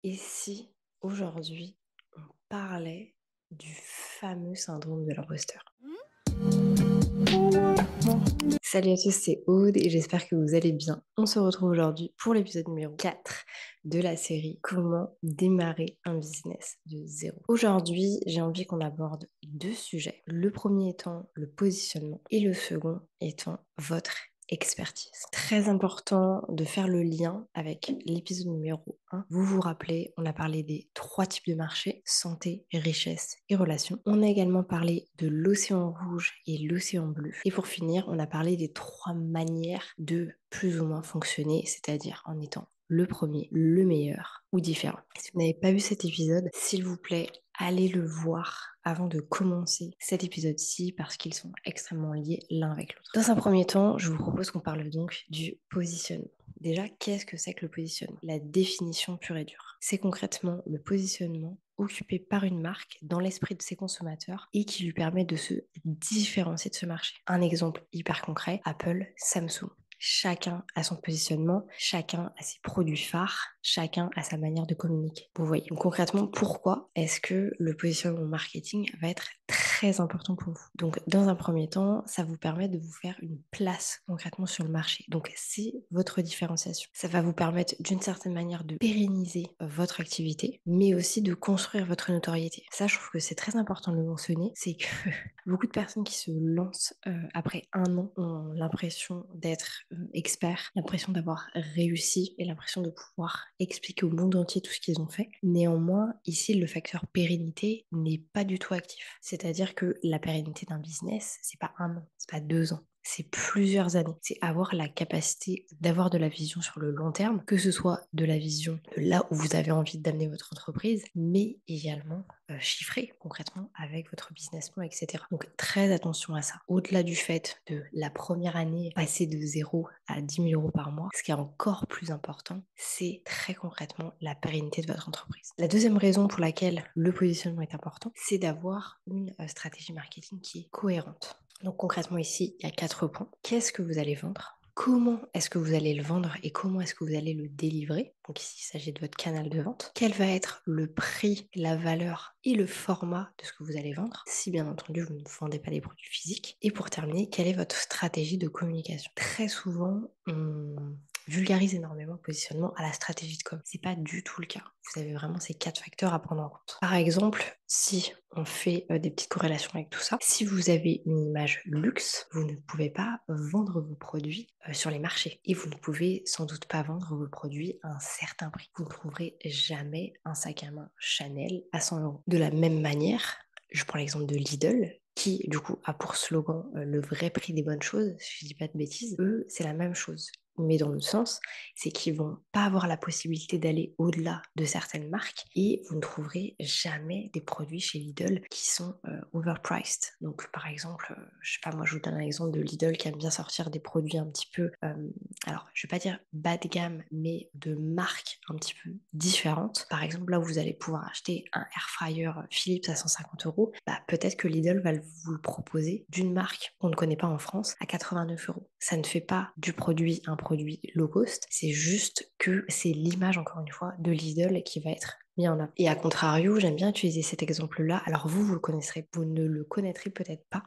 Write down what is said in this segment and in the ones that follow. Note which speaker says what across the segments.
Speaker 1: Et si aujourd'hui on parlait du fameux syndrome de l'imposteur? Salut à tous, c'est Aude et j'espère que vous allez bien. On se retrouve aujourd'hui pour l'épisode numéro 4 de la série Comment démarrer un business de zéro. Aujourd'hui, j'ai envie qu'on aborde deux sujets. Le premier étant le positionnement et le second étant votre expertise. Très important de faire le lien avec l'épisode numéro 1. Vous vous rappelez, on a parlé des 3 types de marchés: santé, richesse et relations. On a également parlé de l'océan rouge et l'océan bleu. Et pour finir, on a parlé des 3 manières de plus ou moins fonctionner, c'est-à-dire en étant le premier, le meilleur ou différent. Si vous n'avez pas vu cet épisode, s'il vous plaît, allez le voir avant de commencer cet épisode-ci parce qu'ils sont extrêmement liés l'un avec l'autre. Dans un premier temps, je vous propose qu'on parle donc du positionnement. Déjà, qu'est-ce que c'est que le positionnement? La définition pure et dure. C'est concrètement le positionnement occupé par une marque dans l'esprit de ses consommateurs et qui lui permet de se différencier de ce marché. Un exemple hyper concret, Apple, Samsung. Chacun a son positionnement, chacun a ses produits phares, chacun a sa manière de communiquer. Vous voyez. Donc concrètement, pourquoi est-ce que le positionnement marketing va être très important pour vous? Donc dans un premier temps, ça vous permet de vous faire une place concrètement sur le marché. Donc c'est votre différenciation. Ça va vous permettre d'une certaine manière de pérenniser votre activité, mais aussi de construire votre notoriété. Ça, je trouve que c'est très important de le mentionner. C'est que beaucoup de personnes qui se lancent après un an ont l'impression d'être experts, l'impression d'avoir réussi et l'impression de pouvoir expliquer au monde entier tout ce qu'ils ont fait. Néanmoins, ici, le facteur pérennité n'est pas du tout actif. C'est-à-dire que la pérennité d'un business, c'est pas un an, c'est pas 2 ans. C'est plusieurs années. C'est avoir la capacité d'avoir de la vision sur le long terme, que ce soit de la vision de là où vous avez envie d'amener votre entreprise, mais également chiffrer concrètement avec votre business plan, etc. Donc très attention à ça. Au-delà du fait de la première année passer de 0 à 10 000 euros par mois, ce qui est encore plus important, c'est très concrètement la pérennité de votre entreprise. La deuxième raison pour laquelle le positionnement est important, c'est d'avoir une stratégie marketing qui est cohérente. Donc concrètement ici, il y a 4 points. Qu'est-ce que vous allez vendre? Comment est-ce que vous allez le vendre et comment est-ce que vous allez le délivrer? Donc ici, il s'agit de votre canal de vente. Quel va être le prix, la valeur et le format de ce que vous allez vendre, si bien entendu vous ne vendez pas des produits physiques. Et pour terminer, quelle est votre stratégie de communication? Très souvent, on vulgarise énormément le positionnement à la stratégie de com. C'est pas du tout le cas. Vous avez vraiment ces 4 facteurs à prendre en compte. Par exemple, si on fait des petites corrélations avec tout ça, si vous avez une image luxe, vous ne pouvez pas vendre vos produits sur les marchés. Et vous ne pouvez sans doute pas vendre vos produits à un certain prix. Vous ne trouverez jamais un sac à main Chanel à 100 euros. De la même manière, je prends l'exemple de Lidl, qui du coup a pour slogan le vrai prix des bonnes choses, si je dis pas de bêtises. Eux, c'est la même chose. Mais dans le sens, c'est qu'ils vont pas avoir la possibilité d'aller au-delà de certaines marques et vous ne trouverez jamais des produits chez Lidl qui sont overpriced. Donc par exemple, je sais pas, moi je vous donne un exemple de Lidl qui aime bien sortir des produits un petit peu, alors je vais pas dire bas de gamme, mais de marques un petit peu différentes. Par exemple, là où vous allez pouvoir acheter un air fryer Philips à 150 euros, bah, peut-être que Lidl va vous le proposer d'une marque qu'on ne connaît pas en France à 89 euros. Ça ne fait pas du produit un produit low cost, c'est juste que c'est l'image, encore une fois, de Lidl qui va être mis en avant. Et à contrario, j'aime bien utiliser cet exemple-là. Alors vous le connaîtrez, vous ne le connaîtrez peut-être pas.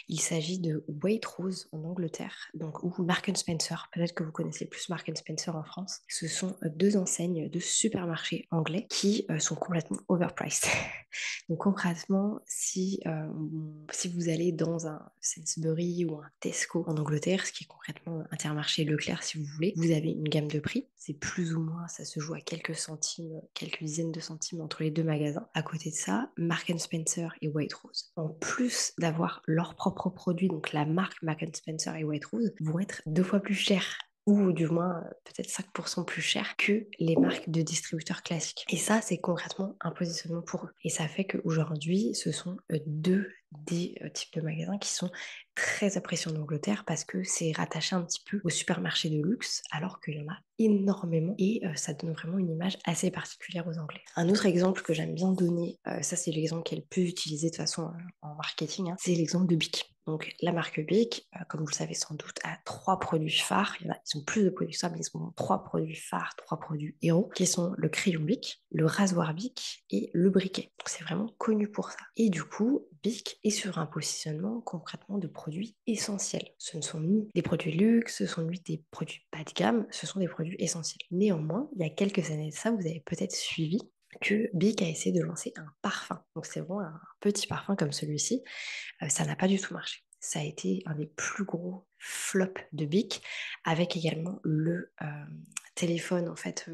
Speaker 1: Il s'agit de Waitrose en Angleterre, donc ou Marks Spencer. Peut-être que vous connaissez plus Marks Spencer en France. Ce sont deux enseignes de supermarchés anglais qui sont complètement overpriced. Donc concrètement, si vous allez dans un Sainsbury ou un Tesco en Angleterre, ce qui est concrètement Intermarché Leclerc si vous voulez, vous avez une gamme de prix. C'est plus ou moins, ça se joue à quelques centimes, quelques dizaines de centimes entre les deux magasins. À côté de ça, Marks Spencer et Waitrose, en plus d'avoir leurs propres produits, donc la marque Marks Spencer et Waitrose, vont être 2 fois plus chers ou du moins peut-être 5% plus cher que les marques de distributeurs classiques. Et ça, c'est concrètement un positionnement pour eux. Et ça fait qu'aujourd'hui, ce sont deux des types de magasins qui sont très appréciés en Angleterre parce que c'est rattaché un petit peu au supermarché de luxe alors qu'il y en a énormément et ça donne vraiment une image assez particulière aux Anglais. Un autre exemple que j'aime bien donner, ça c'est l'exemple qui est le plus utilisé de façon en marketing, hein, c'est l'exemple de Bic. Donc la marque Bic, comme vous le savez sans doute, a 3 produits phares. Ils ont plus de produits phares, mais ils ont 3 produits phares, 3 produits héros, qui sont le crayon Bic, le rasoir Bic et le briquet. Donc c'est vraiment connu pour ça. Et du coup, Bic est sur un positionnement concrètement de produits essentiels. Ce ne sont ni des produits luxe, ce sont ni des produits bas de gamme, ce sont des produits essentiels. Néanmoins, il y a quelques années de ça, vous avez peut-être suivi que Bic a essayé de lancer un parfum. Donc c'est vraiment un petit parfum comme celui-ci. Ça n'a pas du tout marché. Ça a été un des plus gros flops de Bic, avec également le téléphone, en fait,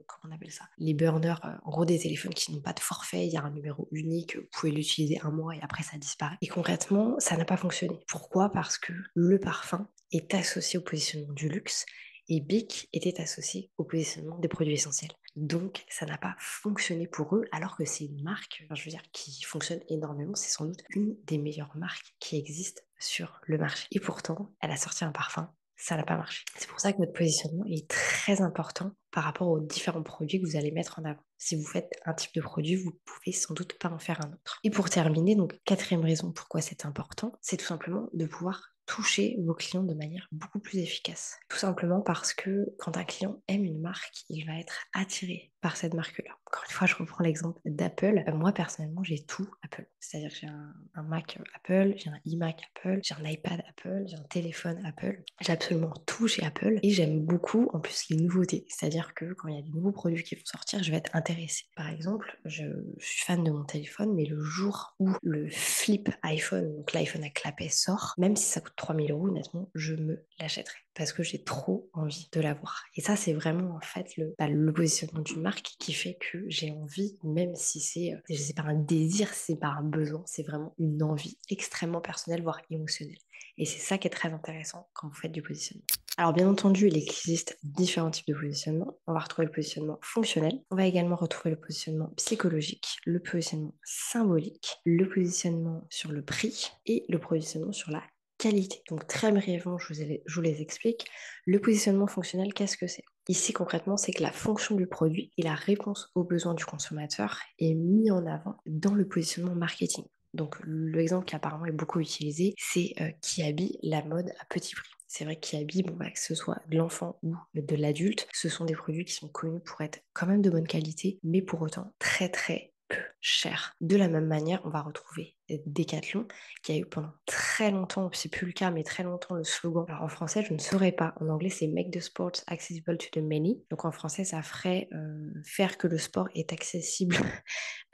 Speaker 1: comment on appelle ça? Les burners, en gros des téléphones qui n'ont pas de forfait, il y a un numéro unique, vous pouvez l'utiliser un mois et après ça disparaît. Et concrètement, ça n'a pas fonctionné. Pourquoi? Parce que le parfum est associé au positionnement du luxe et Bic était associé au positionnement des produits essentiels. Donc, ça n'a pas fonctionné pour eux, alors que c'est une marque, je veux dire, qui fonctionne énormément. C'est sans doute une des meilleures marques qui existent sur le marché. Et pourtant, elle a sorti un parfum, ça n'a pas marché. C'est pour ça que votre positionnement est très important par rapport aux différents produits que vous allez mettre en avant. Si vous faites un type de produit, vous pouvez sans doute pas en faire un autre. Et pour terminer, donc quatrième raison pourquoi c'est important, c'est tout simplement de pouvoir toucher vos clients de manière beaucoup plus efficace. Tout simplement parce que quand un client aime une marque, il va être attiré par cette marque-là. Encore une fois, je reprends l'exemple d'Apple. Moi, personnellement, j'ai tout Apple. C'est-à-dire que j'ai un Mac Apple, j'ai un iMac Apple, j'ai un iPad Apple, j'ai un téléphone Apple. J'ai absolument tout chez Apple et j'aime beaucoup en plus les nouveautés. C'est-à-dire que quand il y a des nouveaux produits qui vont sortir, je vais être intéressée. Par exemple, je suis fan de mon téléphone, mais le jour où le flip iPhone, donc l'iPhone à clapet sort, même si ça coûte 3000 euros, honnêtement, je me l'achèterai parce que j'ai trop envie de l'avoir. Et ça, c'est vraiment en fait le positionnement d'une marque qui fait que j'ai envie, même si c'est pas un désir, c'est pas un besoin, c'est vraiment une envie extrêmement personnelle, voire émotionnelle. Et c'est ça qui est très intéressant quand vous faites du positionnement. Alors bien entendu, il existe différents types de positionnement. On va retrouver le positionnement fonctionnel. On va également retrouver le positionnement psychologique, le positionnement symbolique, le positionnement sur le prix et le positionnement sur la qualité. Donc très brièvement, je vous les explique. Le positionnement fonctionnel, qu'est-ce que c'est? Ici, concrètement, c'est que la fonction du produit et la réponse aux besoins du consommateur est mis en avant dans le positionnement marketing. Donc l'exemple qui apparemment est beaucoup utilisé, c'est Kiabi, la mode à petit prix. C'est vrai que Kiabi, que ce soit de l'enfant ou de l'adulte, ce sont des produits qui sont connus pour être quand même de bonne qualité, mais pour autant très très peu cher. De la même manière, on va retrouver Decathlon, qui a eu pendant très longtemps, c'est plus le cas, mais très longtemps le slogan. Alors en français, je ne saurais pas. En anglais, c'est Make the sport accessible to the many. Donc en français, ça ferait faire que le sport est accessible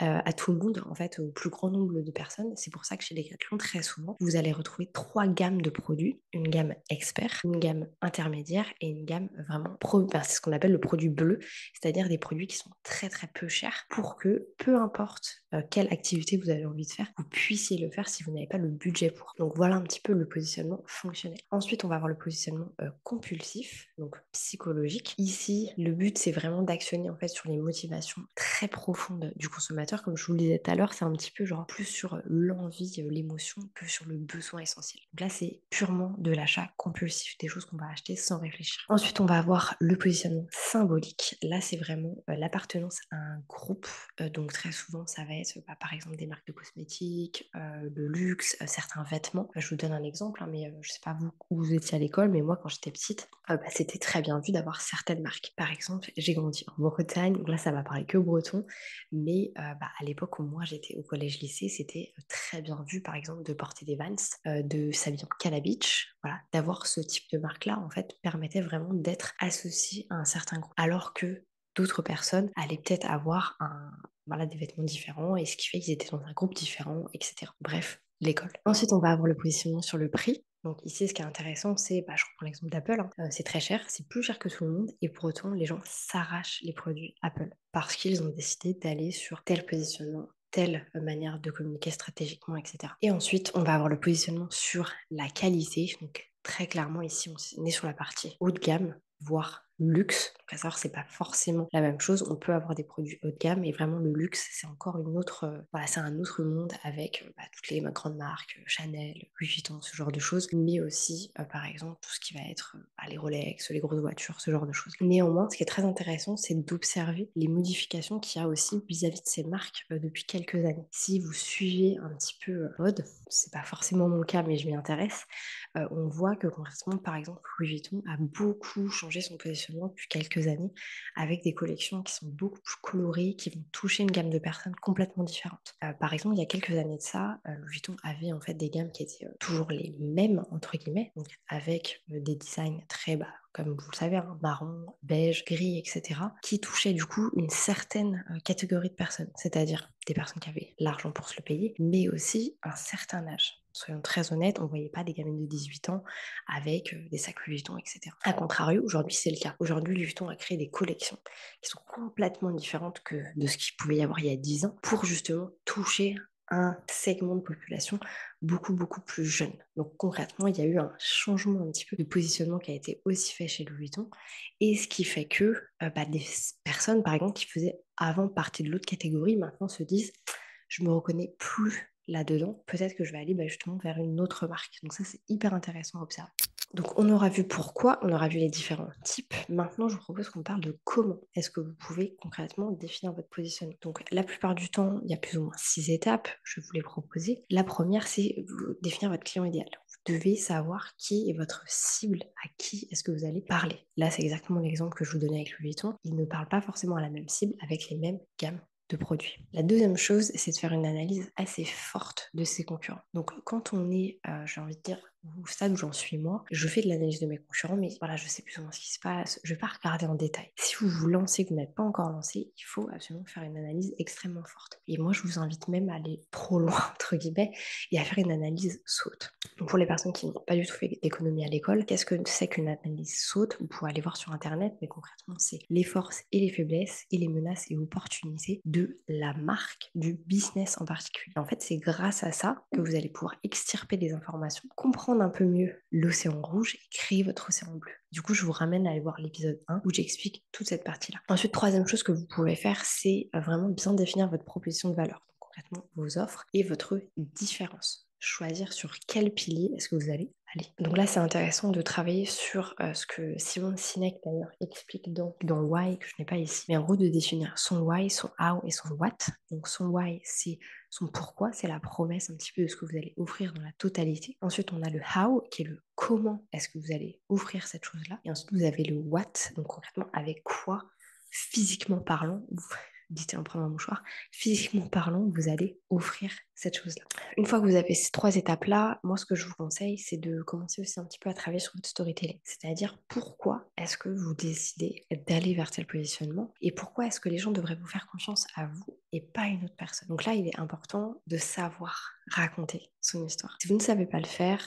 Speaker 1: à tout le monde, en fait, au plus grand nombre de personnes. C'est pour ça que chez Decathlon, très souvent, vous allez retrouver 3 gammes de produits. Une gamme expert, une gamme intermédiaire et une gamme vraiment pro. C'est ce qu'on appelle le produit bleu, c'est-à-dire des produits qui sont très très peu chers pour que, peu importe quelle activité vous avez envie de faire, vous puissiez le faire si vous n'avez pas le budget pour. Donc voilà un petit peu le positionnement fonctionnel. Ensuite, on va avoir le positionnement compulsif, donc psychologique. Ici, le but, c'est vraiment d'actionner en fait sur les motivations très profondes du consommateur. Comme je vous le disais tout à l'heure, c'est un petit peu genre plus sur l'envie, l'émotion que sur le besoin essentiel. Donc là, c'est purement de l'achat compulsif, des choses qu'on va acheter sans réfléchir. Ensuite, on va avoir le positionnement symbolique. Là, c'est vraiment l'appartenance à un groupe. Donc très souvent, ça va être par exemple des marques de cosmétiques, le luxe, certains vêtements. Je vous donne un exemple, hein, mais je sais pas vous où vous étiez à l'école, mais moi quand j'étais petite, c'était très bien vu d'avoir certaines marques. Par exemple, j'ai grandi en Bretagne, donc là ça va parler que breton, mais à l'époque où moi j'étais au collège-lycée, c'était très bien vu par exemple de porter des Vans, de s'habiller en Cala Beach, voilà, d'avoir ce type de marque-là en fait permettait vraiment d'être associé à un certain groupe. Alors que d'autres personnes allaient peut-être avoir des vêtements différents et ce qui fait qu'ils étaient dans un groupe différent, etc. Bref, l'école. Ensuite, on va avoir le positionnement sur le prix. Donc ici, ce qui est intéressant, c'est, je reprends l'exemple d'Apple, hein, c'est très cher, c'est plus cher que tout le monde et pour autant, les gens s'arrachent les produits Apple parce qu'ils ont décidé d'aller sur tel positionnement, telle manière de communiquer stratégiquement, etc. Et ensuite, on va avoir le positionnement sur la qualité. Donc très clairement, ici, on est sur la partie haut de gamme, voire luxe. Donc à savoir, c'est pas forcément la même chose. On peut avoir des produits haut de gamme et vraiment le luxe, c'est encore une autre, voilà, c'est un autre monde avec toutes les grandes marques, Chanel, Louis Vuitton, ce genre de choses, mais aussi par exemple tout ce qui va être les Rolex, les grosses voitures, ce genre de choses. Néanmoins, ce qui est très intéressant, c'est d'observer les modifications qu'il y a aussi vis-à-vis de ces marques depuis quelques années. Si vous suivez un petit peu mode, c'est pas forcément mon cas, mais je m'y intéresse, on voit que concrètement, par exemple, Louis Vuitton a beaucoup changé son positionnement depuis quelques années avec des collections qui sont beaucoup plus colorées, qui vont toucher une gamme de personnes complètement différentes. Par exemple, il y a quelques années de ça, Louis Vuitton avait en fait des gammes qui étaient toujours les mêmes, entre guillemets, donc avec des designs très bas, comme vous le savez, marron, beige, gris, etc., qui touchaient du coup une certaine catégorie de personnes, c'est-à-dire des personnes qui avaient l'argent pour se le payer, mais aussi un certain âge. Soyons très honnêtes, on ne voyait pas des gamines de 18 ans avec des sacs Louis Vuitton, etc. A contrario, aujourd'hui, c'est le cas. Aujourd'hui, Louis Vuitton a créé des collections qui sont complètement différentes que de ce qu'il pouvait y avoir il y a 10 ans pour justement toucher un segment de population beaucoup plus jeune. Donc concrètement, il y a eu un changement un petit peu de positionnement qui a été aussi fait chez Louis Vuitton et ce qui fait que des personnes, par exemple, qui faisaient avant partie de l'autre catégorie, maintenant se disent je me reconnais plus là-dedans, peut-être que je vais aller justement vers une autre marque. Donc ça, c'est hyper intéressant à observer. Donc on aura vu pourquoi, on aura vu les différents types. Maintenant, je vous propose qu'on parle de comment est-ce que vous pouvez concrètement définir votre positionnement. Donc la plupart du temps, il y a plus ou moins 6 étapes, je vais vous les proposer. La première, c'est définir votre client idéal. Vous devez savoir qui est votre cible, à qui est-ce que vous allez parler. Là, c'est exactement l'exemple que je vous donnais avec Louis Vuitton. Il ne parle pas forcément à la même cible avec les mêmes gammes de produits. La deuxième chose, c'est de faire une analyse assez forte de ses concurrents. Donc quand on est, j'ai envie de dire, au stade où j'en suis moi, je fais de l'analyse de mes concurrents, mais voilà, je sais plus ou moins ce qui se passe, je vais pas regarder en détail. Si vous vous lancez, que vous n'êtes pas encore lancé, il faut absolument faire une analyse extrêmement forte. Et moi, je vous invite même à aller trop loin, entre guillemets, et à faire une analyse saute. Donc pour les personnes qui n'ont pas du tout fait d'économie à l'école, qu'est-ce que c'est qu'une analyse saute? Vous pouvez aller voir sur Internet, mais concrètement, c'est les forces et les faiblesses et les menaces et opportunités de la marque, du business en particulier. En fait, c'est grâce à ça que vous allez pouvoir extirper des informations, comprendre un peu mieux l'océan rouge et créer votre océan bleu. Du coup, je vous ramène à aller voir l'épisode 1 où j'explique toute cette partie-là. Ensuite, troisième chose que vous pouvez faire, c'est vraiment bien définir votre proposition de valeur. Donc, concrètement, vos offres et votre différence. Choisir sur quel pilier est-ce que vous allez aller. Donc là, c'est intéressant de travailler sur ce que Simon Sinek d'ailleurs explique dans Why, que je n'ai pas ici, mais en gros de définir son Why, son How et son What. Donc son Why, c'est son pourquoi, c'est la promesse un petit peu de ce que vous allez offrir dans la totalité. Ensuite, on a le How, qui est le comment est-ce que vous allez offrir cette chose-là. Et ensuite, vous avez le What, donc concrètement avec quoi, physiquement parlant, dites en prenant un mouchoir, physiquement parlant, vous allez offrir cette chose-là. Une fois que vous avez ces trois étapes-là, moi, ce que je vous conseille, c'est de commencer aussi un petit peu à travailler sur votre storytelling. C'est-à-dire, pourquoi est-ce que vous décidez d'aller vers tel positionnement et pourquoi est-ce que les gens devraient vous faire confiance à vous et pas à une autre personne. Donc là, il est important de savoir raconter son histoire. Si vous ne savez pas le faire,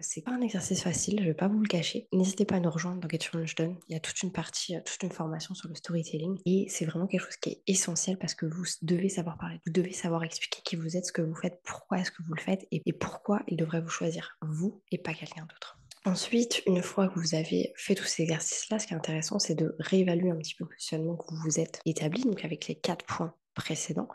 Speaker 1: c'est pas un exercice facile, je vais pas vous le cacher. N'hésitez pas à nous rejoindre dans Get Your Lunch Done. Il y a toute une partie, toute une formation sur le storytelling et c'est vraiment quelque chose qui est essentiel parce que vous devez savoir parler, vous devez savoir expliquer qui vous êtes, ce que vous faites, pourquoi est-ce que vous le faites et pourquoi il devrait vous choisir, vous et pas quelqu'un d'autre. Ensuite, une fois que vous avez fait tous ces exercices-là, ce qui est intéressant, c'est de réévaluer un petit peu le positionnement que vous vous êtes établi, donc avec les 4 points précédents,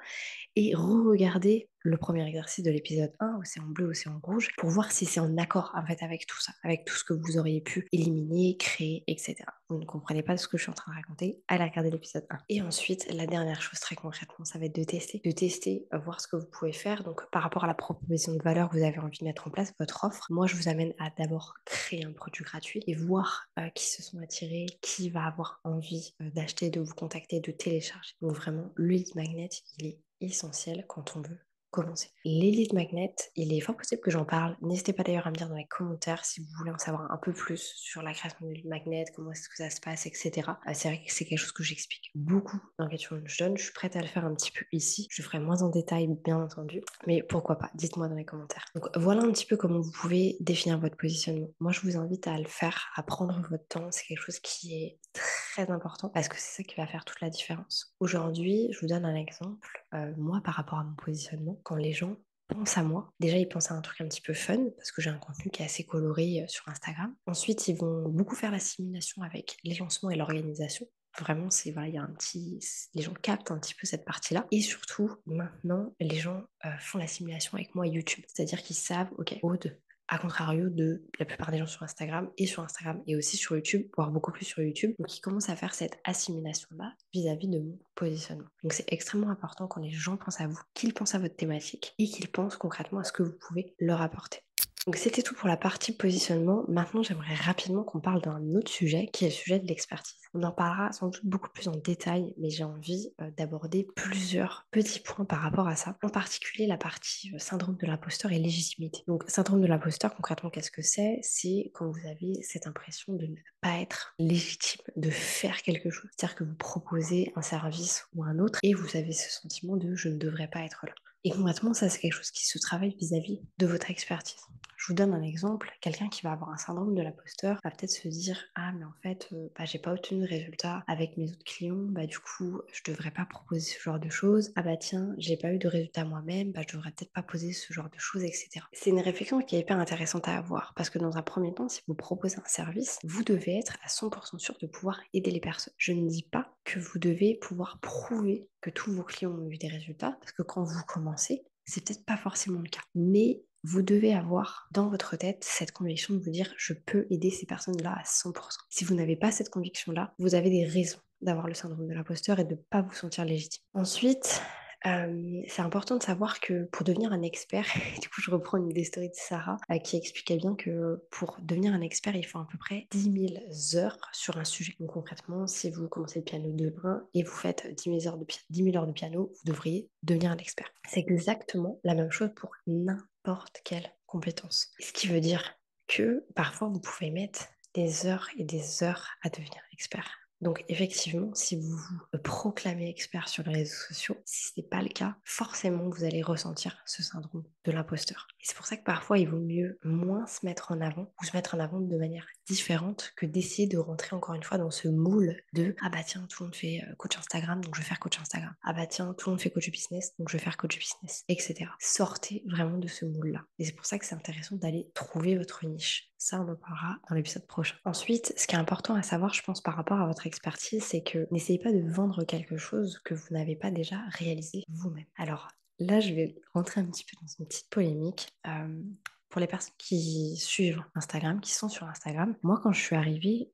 Speaker 1: et re-regarder le premier exercice de l'épisode 1, océan bleu, océan rouge, pour voir si c'est en accord en fait avec tout ça, avec tout ce que vous auriez pu éliminer, créer, etc. Vous ne comprenez pas ce que je suis en train de raconter, allez regarder l'épisode 1. Et ensuite, la dernière chose très concrètement, ça va être de tester, voir ce que vous pouvez faire. Donc par rapport à la proposition de valeur que vous avez envie de mettre en place, votre offre, moi je vous amène à d'abord créer un produit gratuit et voir qui se sont attirés, qui va avoir envie d'acheter, de vous contacter, de télécharger. Donc vraiment, le lead magnet, il est essentiel quand on veut commencer. Les lead magnets, il est fort possible que j'en parle. N'hésitez pas d'ailleurs à me dire dans les commentaires si vous voulez en savoir un peu plus sur la création de lead magnets, comment est-ce que ça se passe, etc. C'est vrai que c'est quelque chose que j'explique beaucoup dans Get Your Lunch Done. Je suis prête à le faire un petit peu ici. Je le ferai moins en détail, bien entendu. Mais pourquoi pas? Dites-moi dans les commentaires. Donc voilà un petit peu comment vous pouvez définir votre positionnement. Moi, je vous invite à le faire, à prendre votre temps. C'est quelque chose qui est très important parce que c'est ça qui va faire toute la différence. Aujourd'hui, je vous donne un exemple. Moi, par rapport à mon positionnement, quand les gens pensent à moi. Déjà, ils pensent à un truc un petit peu fun, parce que j'ai un contenu qui est assez coloré sur Instagram. Ensuite, ils vont beaucoup faire l'assimilation avec les lancements et l'organisation. Vraiment, c'est voilà, il y a un petit, les gens captent un petit peu cette partie-là. Et surtout, maintenant, les gens font l'assimilation avec moi YouTube. C'est-à-dire qu'ils savent, ok, Aude, à contrario de la plupart des gens sur Instagram et aussi sur YouTube, voire beaucoup plus sur YouTube. Donc, ils commencent à faire cette assimilation-là vis-à-vis de mon positionnement. Donc, c'est extrêmement important quand les gens pensent à vous, qu'ils pensent à votre thématique et qu'ils pensent concrètement à ce que vous pouvez leur apporter. Donc c'était tout pour la partie positionnement. Maintenant, j'aimerais rapidement qu'on parle d'un autre sujet qui est le sujet de l'expertise. On en parlera sans doute beaucoup plus en détail, mais j'ai envie d'aborder plusieurs petits points par rapport à ça. En particulier la partie syndrome de l'imposteur et légitimité. Donc syndrome de l'imposteur, concrètement, qu'est-ce que c'est? C'est quand vous avez cette impression de ne pas être légitime, de faire quelque chose. C'est-à-dire que vous proposez un service ou un autre et vous avez ce sentiment de je ne devrais pas être là. Et concrètement, ça, c'est quelque chose qui se travaille vis-à-vis de votre expertise. Je vous donne un exemple. Quelqu'un qui va avoir un syndrome de l'imposteur va peut-être se dire ah mais en fait j'ai pas obtenu de résultat avec mes autres clients, bah du coup je devrais pas proposer ce genre de choses. Ah bah tiens, j'ai pas eu de résultat moi-même, bah je devrais peut-être pas poser ce genre de choses, etc. C'est une réflexion qui est hyper intéressante à avoir parce que dans un premier temps, si vous proposez un service, vous devez être à 100% sûr de pouvoir aider les personnes. Je ne dis pas que vous devez pouvoir prouver que tous vos clients ont eu des résultats parce que quand vous commencez, c'est peut-être pas forcément le cas. Mais vous devez avoir dans votre tête cette conviction de vous dire je peux aider ces personnes-là à 100%. Si vous n'avez pas cette conviction-là, vous avez des raisons d'avoir le syndrome de l'imposteur et de ne pas vous sentir légitime. Ensuite, c'est important de savoir que pour devenir un expert, du coup je reprends une des stories de Sarah qui expliquait bien que pour devenir un expert, il faut à peu près 10 000 heures sur un sujet. Donc concrètement, si vous commencez le piano demain et vous faites 10 000 heures de piano, vous devriez devenir un expert. C'est exactement la même chose pour n'importe quelle compétence. Ce qui veut dire que parfois vous pouvez mettre des heures et des heures à devenir expert. Donc effectivement, si vous vous proclamez expert sur les réseaux sociaux, si ce n'est pas le cas, forcément vous allez ressentir ce syndrome de l'imposteur. Et c'est pour ça que parfois il vaut mieux moins se mettre en avant ou se mettre en avant de manière différente que d'essayer de rentrer encore une fois dans ce moule de ah bah tiens, tout le monde fait coach Instagram, donc je vais faire coach Instagram. Ah bah tiens, tout le monde fait coach business, donc je vais faire coach business, etc. Sortez vraiment de ce moule-là. Et c'est pour ça que c'est intéressant d'aller trouver votre niche. Ça, on en parlera dans l'épisode prochain. Ensuite, ce qui est important à savoir, je pense, par rapport à votre expertise, c'est que n'essayez pas de vendre quelque chose que vous n'avez pas déjà réalisé vous-même. Alors là, je vais rentrer un petit peu dans une petite polémique. Pour les personnes qui suivent Instagram, qui sont sur Instagram, moi, quand je suis arrivée,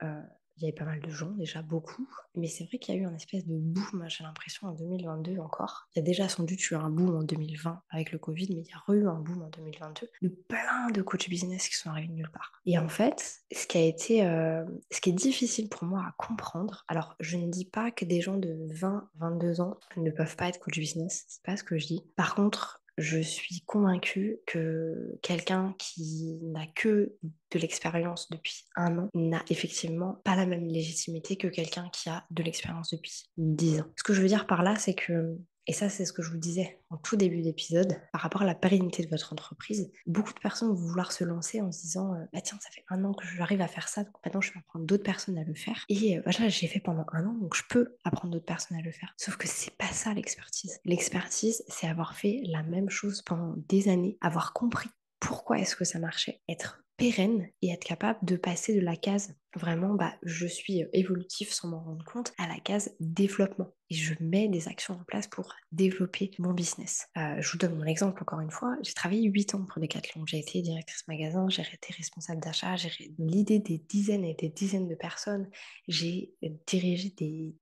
Speaker 1: il y avait pas mal de gens, déjà beaucoup, mais c'est vrai qu'il y a eu un espèce de boom, j'ai l'impression, en 2022 encore. Il y a déjà sans doute eu un boom en 2020 avec le Covid, mais il y a eu un boom en 2022 de plein de coachs business qui sont arrivés de nulle part. Et en fait, ce qui est difficile pour moi à comprendre, alors je ne dis pas que des gens de 20, 22 ans ne peuvent pas être coach business, c'est pas ce que je dis. Par contre, je suis convaincue que quelqu'un qui n'a que de l'expérience depuis un an n'a effectivement pas la même légitimité que quelqu'un qui a de l'expérience depuis 10 ans. Ce que je veux dire par là, c'est que, et ça c'est ce que je vous disais en tout début d'épisode, par rapport à la pérennité de votre entreprise, beaucoup de personnes vont vouloir se lancer en se disant bah tiens, ça fait un an que j'arrive à faire ça, donc maintenant je vais apprendre d'autres personnes à le faire. Et voilà, j'ai fait pendant un an, donc je peux apprendre d'autres personnes à le faire. Sauf que c'est pas ça l'expertise. L'expertise, c'est avoir fait la même chose pendant des années, avoir compris pourquoi est-ce que ça marchait, être pérenne et être capable de passer de la case vraiment bah je suis évolutif sans m'en rendre compte à la case développement et je mets des actions en place pour développer mon business. Je vous donne mon exemple encore une fois, j'ai travaillé 8 ans pour Decathlon, j'ai été directrice magasin, j'ai été responsable d'achat, j'ai l'idée des dizaines et des dizaines de personnes, j'ai dirigé des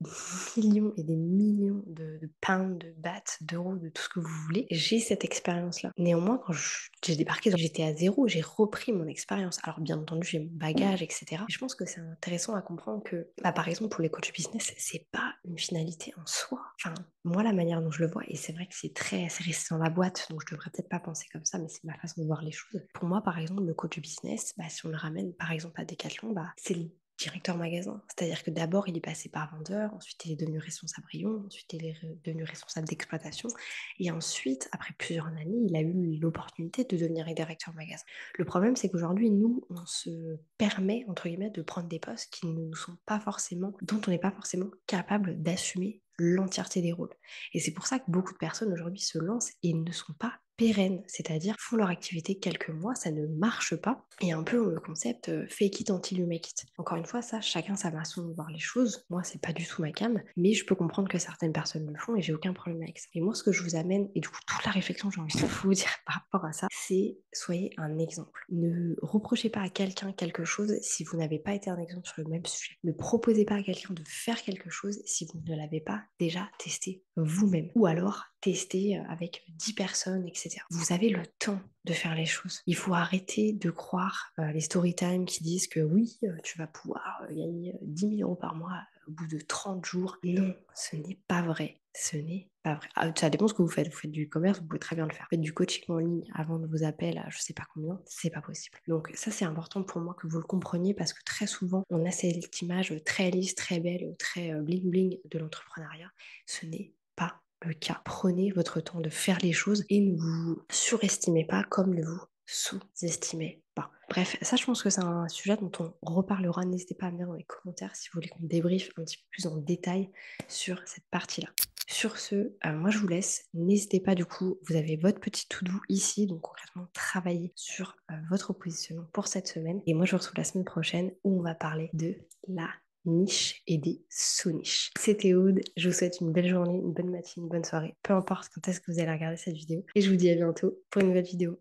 Speaker 1: millions et des millions de pounds, de bahts, d'euros, de tout ce que vous voulez. J'ai cette expérience-là. Néanmoins, quand j'ai débarqué, j'étais à zéro, j'ai repris mon expérience. Alors bien entendu, j'ai mon bagage, etc. Et je pense que c'est intéressant à comprendre que, bah, par exemple, pour les coachs business, c'est pas une finalité en soi. Enfin, moi, la manière dont je le vois, et c'est vrai que c'est resté dans la boîte, donc je devrais peut-être pas penser comme ça, mais c'est ma façon de voir les choses. Pour moi, par exemple, le coach business, bah, si on le ramène par exemple à Decathlon, bah, c'est le directeur magasin. C'est-à-dire que d'abord, il est passé par vendeur, ensuite il est devenu responsable rayon, ensuite il est devenu responsable d'exploitation, et ensuite, après plusieurs années, il a eu l'opportunité de devenir directeur magasin. Le problème, c'est qu'aujourd'hui, nous, on se permet, entre guillemets, de prendre des postes qui ne nous sont pas forcément, dont on n'est pas forcément capable d'assumer l'entièreté des rôles. Et c'est pour ça que beaucoup de personnes aujourd'hui se lancent et ne sont pas pérennes, c'est-à-dire font leur activité quelques mois, ça ne marche pas. Et un peu le concept fake it until you make it. Encore une fois, ça, chacun sa façon de voir les choses. Moi, c'est pas du tout ma came, mais je peux comprendre que certaines personnes le font et j'ai aucun problème avec ça. Et moi, ce que je vous amène, et du coup, toute la réflexion que j'ai envie de vous dire par rapport à ça, c'est soyez un exemple. Ne reprochez pas à quelqu'un quelque chose si vous n'avez pas été un exemple sur le même sujet. Ne proposez pas à quelqu'un de faire quelque chose si vous ne l'avez pas déjà testé vous-même. Ou alors tester avec 10 personnes, etc. Vous avez le temps de faire les choses. Il faut arrêter de croire les story time qui disent que oui, tu vas pouvoir gagner 10 000 € par mois au bout de 30 jours. Non, ce n'est pas vrai. Ce n'est pas vrai. Ah, ça dépend ce que vous faites. Vous faites du commerce, vous pouvez très bien le faire. Faites du coaching en ligne avant de vos appels à je sais pas combien, c'est pas possible. Donc ça, c'est important pour moi que vous le compreniez parce que très souvent, on a cette image très lisse, très belle, très bling bling de l'entrepreneuriat. Ce n'est pas le cas. Prenez votre temps de faire les choses et ne vous surestimez pas comme ne vous sous-estimez pas. Bref, ça je pense que c'est un sujet dont on reparlera. N'hésitez pas à me dire dans les commentaires si vous voulez qu'on débriefe un petit peu plus en détail sur cette partie-là. Sur ce, moi je vous laisse. N'hésitez pas du coup, vous avez votre petit to-do ici, donc concrètement travaillez sur votre positionnement pour cette semaine. Et moi je vous retrouve la semaine prochaine où on va parler de la niche et des sous-niches. C'était Aude, je vous souhaite une belle journée, une bonne matinée, une bonne soirée, peu importe quand est-ce que vous allez regarder cette vidéo. Et je vous dis à bientôt pour une nouvelle vidéo.